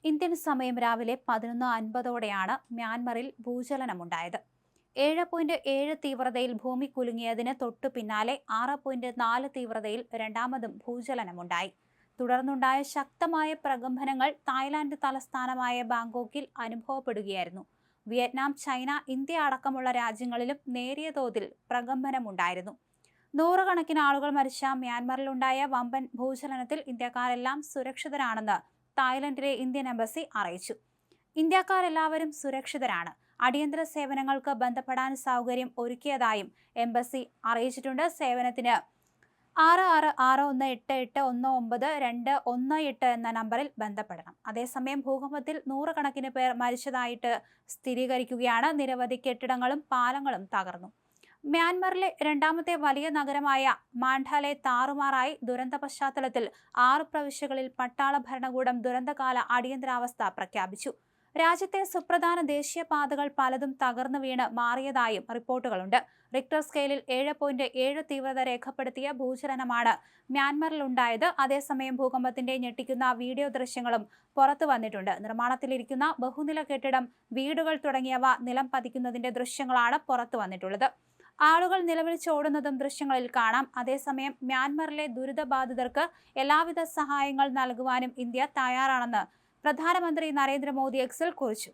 Indian സമയം രാവിലെ 11:50ഓടെയാണ് മ്യാൻമറിൽ ഭൂചലനമുണ്ടായത്. 7.7 തീവ്രതയിൽ ഭൂമി കുലുങ്ങിയതിന് തൊട്ടു പിന്നാലെ 6.4 തീവ്രതയിൽ രണ്ടാമതും ഭൂചലനമുണ്ടായി. തുടർന്നുണ്ടായ ശക്തമായ പ്രകമ്പനങ്ങൾ തായ്ലാന്റ് തലസ്ഥാനമായ ബാങ്കോക്കിൽ അനുഭവപ്പെടുകയായിരുന്നു. വിയറ്റ്നാം, ചൈന, ഇന്ത്യ അടക്കമുള്ള രാജ്യങ്ങളിലും നേരിയ തോതിൽ പ്രകമ്പനമുണ്ടായിരുന്നു. നൂറുകണക്കിന് ആളുകൾ മരിച്ച മ്യാൻമറിലുണ്ടായ വമ്പൻ ഭൂചലനത്തിൽ ഇന്ത്യക്കാരെല്ലാം സുരക്ഷിതരാണെന്ന് തായ്ലൻഡിലെ ഇന്ത്യൻ എംബസി അറിയിച്ചു. ഇന്ത്യക്കാരെല്ലാവരും സുരക്ഷിതരാണ്. അടിയന്തര സേവനങ്ങൾക്ക് ബന്ധപ്പെടാൻ സൗകര്യം ഒരുക്കിയതായും എംബസി അറിയിച്ചിട്ടുണ്ട്. സേവനത്തിന് 6661881918 എന്ന നമ്പറിൽ ബന്ധപ്പെടണം. അതേസമയം ഭൂകമ്പത്തിൽ നൂറുകണക്കിന് പേർ മരിച്ചതായിട്ട് സ്ഥിരീകരിക്കുകയാണ്. നിരവധി കെട്ടിടങ്ങളും പാലങ്ങളും തകർന്നു. മ്യാൻമറിലെ രണ്ടാമത്തെ വലിയ നഗരമായ മാണ്ഡാലെ താറുമാറായി. ദുരന്ത പശ്ചാത്തലത്തിൽ 6 പ്രവിശ്യകളിൽ പട്ടാള ഭരണകൂടം ദുരന്തകാല അടിയന്തരാവസ്ഥ പ്രഖ്യാപിച്ചു. രാജ്യത്തെ സുപ്രധാന ദേശീയപാതകൾ പലതും തകർന്നു വീണ് മാറിയതായും റിപ്പോർട്ടുകളുണ്ട്. റിക്ടർ സ്കെയിലിൽ 7.7 തീവ്രത രേഖപ്പെടുത്തിയ ഭൂചലനമാണ് മ്യാൻമറിലുണ്ടായത്. അതേസമയം ഭൂകമ്പത്തിന്റെ ഞെട്ടിക്കുന്ന വീഡിയോ ദൃശ്യങ്ങളും പുറത്തു വന്നിട്ടുണ്ട്. നിർമ്മാണത്തിലിരിക്കുന്ന ബഹുനില കെട്ടിടം, വീടുകൾ തുടങ്ങിയവ നിലം പതിക്കുന്നതിന്റെ ദൃശ്യങ്ങളാണ് പുറത്തു വന്നിട്ടുള്ളത്. ആളുകൾ നിലവിളിച്ചോടുന്നതും ദൃശ്യങ്ങളിൽ കാണാം. അതേസമയം മ്യാൻമറിലെ ദുരിതബാധിതർക്ക് എല്ലാവിധ സഹായങ്ങൾ നൽകുവാനും ഇന്ത്യ തയ്യാറാണെന്ന് പ്രധാനമന്ത്രി നരേന്ദ്രമോദി എക്സിൽ കുറിച്ചു.